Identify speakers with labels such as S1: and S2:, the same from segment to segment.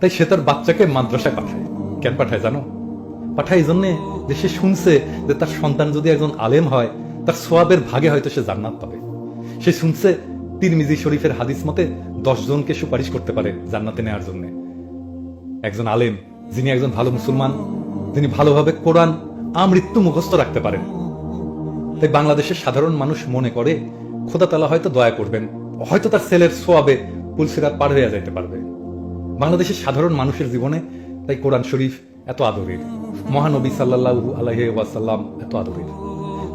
S1: তাই সে তার বাচ্চাকে মাদ্রাসায় পাঠায়। কেন পাঠায় জানো? পাঠায় এই জন্যে যে সে শুনছে যে তার সন্তান যদি একজন আলেম হয়, তার সোয়াবের ভাগে হয়তো সে জান্নাত পাবে। সে শুনছে তিরমিজি শরীফের হাদিস মতে 10 জনকে সুপারিশ করতে পারে জান্নাতে নেওয়ার জন্য। একজন আলেম, যিনি একজন ভালো মুসলমান, যিনি ভালোভাবে কোরআন আমৃত্যু মুখস্থ রাখতে পারেন। তাই বাংলাদেশের সাধারণ মানুষ মনে করে খোদা তাআলা হয়তো দয়া করবেন, হয়তো তার ছেলের সোয়াবে পুলসিরাত পার হয়ে যাইতে পারবে। বাংলাদেশের সাধারণ মানুষের জীবনে তাই কোরআন শরীফ এত আদরের, মহানবী সাল্লাল্লাহু আলাইহি ওয়াসাল্লাম এত আদরের।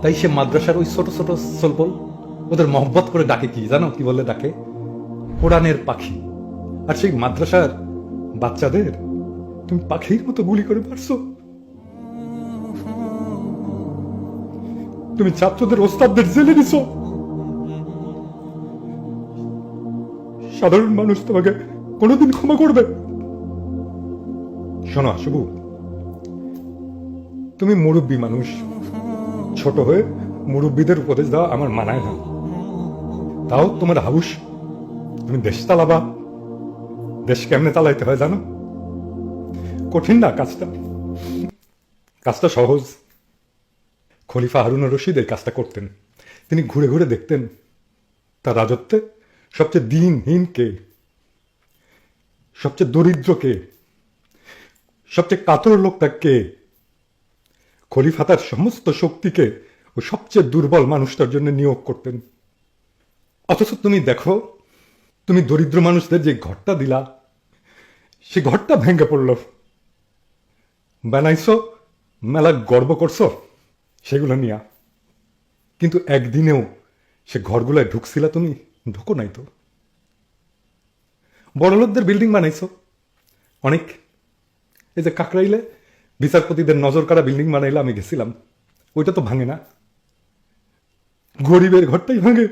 S1: তাই সে মাদ্রাসার ওই ছোট ছোট সলবল ওদের মহব্বত করে ডাকে, কি জানো কি বলে ডাকে? কোরআনের পাখি। আর সেই মাদ্রাসার বাচ্চাদের তুমি পাখির মতো গুলি করে মারছো। তুমি ছাত্রদের ওস্তাদদের জেলে দিছো। সাধারণ মানুষ তোমাকে কোনোদিন ক্ষমা করবে? শোনো শুভু, তুমি মুরব্বী মানুষ, ছোট হয়ে মুরব্বীদের উপদেশ দেওয়া আমার মানায় না। তাও তোমার হাউস, তুমি দেশ চালাবা। দেশ কেমনে চালাইতে হয় জানো? কঠিন না কাজটা, কাজটা সহজ। খলিফা হারুন রশিদ এই কাজটা করতেন। তিনি ঘুরে ঘুরে দেখতেন তার রাজত্বে সবচেয়ে দিনহীন কে, সবচেয়ে দরিদ্র কে, সবচেয়ে কাতর লোকটা কে। খলিফা তার সমস্ত শক্তিকে ও সবচেয়ে দুর্বল মানুষটার জন্য নিয়োগ করতেন। অথচ তুমি দেখো, তুমি দরিদ্র মানুষদের যে ঘরটা দিলা, সে ঘরটা ভেঙে পড়ল। বানাইছো, মেলা গর্ব করছো সেগুলো নিয়া, কিন্তু একদিনেও সে ঘরগুলায় ঢুকছিলা তুমি? ঢুকো নাই তো। বড়লোকদের বিল্ডিং বানাইছো অনেক। এই যে কাকরাইলে বিচারপতিদের নজর কাড়া বিল্ডিং বানাইলে আমি গেছিলাম, ওইটা তো ভাঙে না। গরিবের ঘরটাই ভাঙে।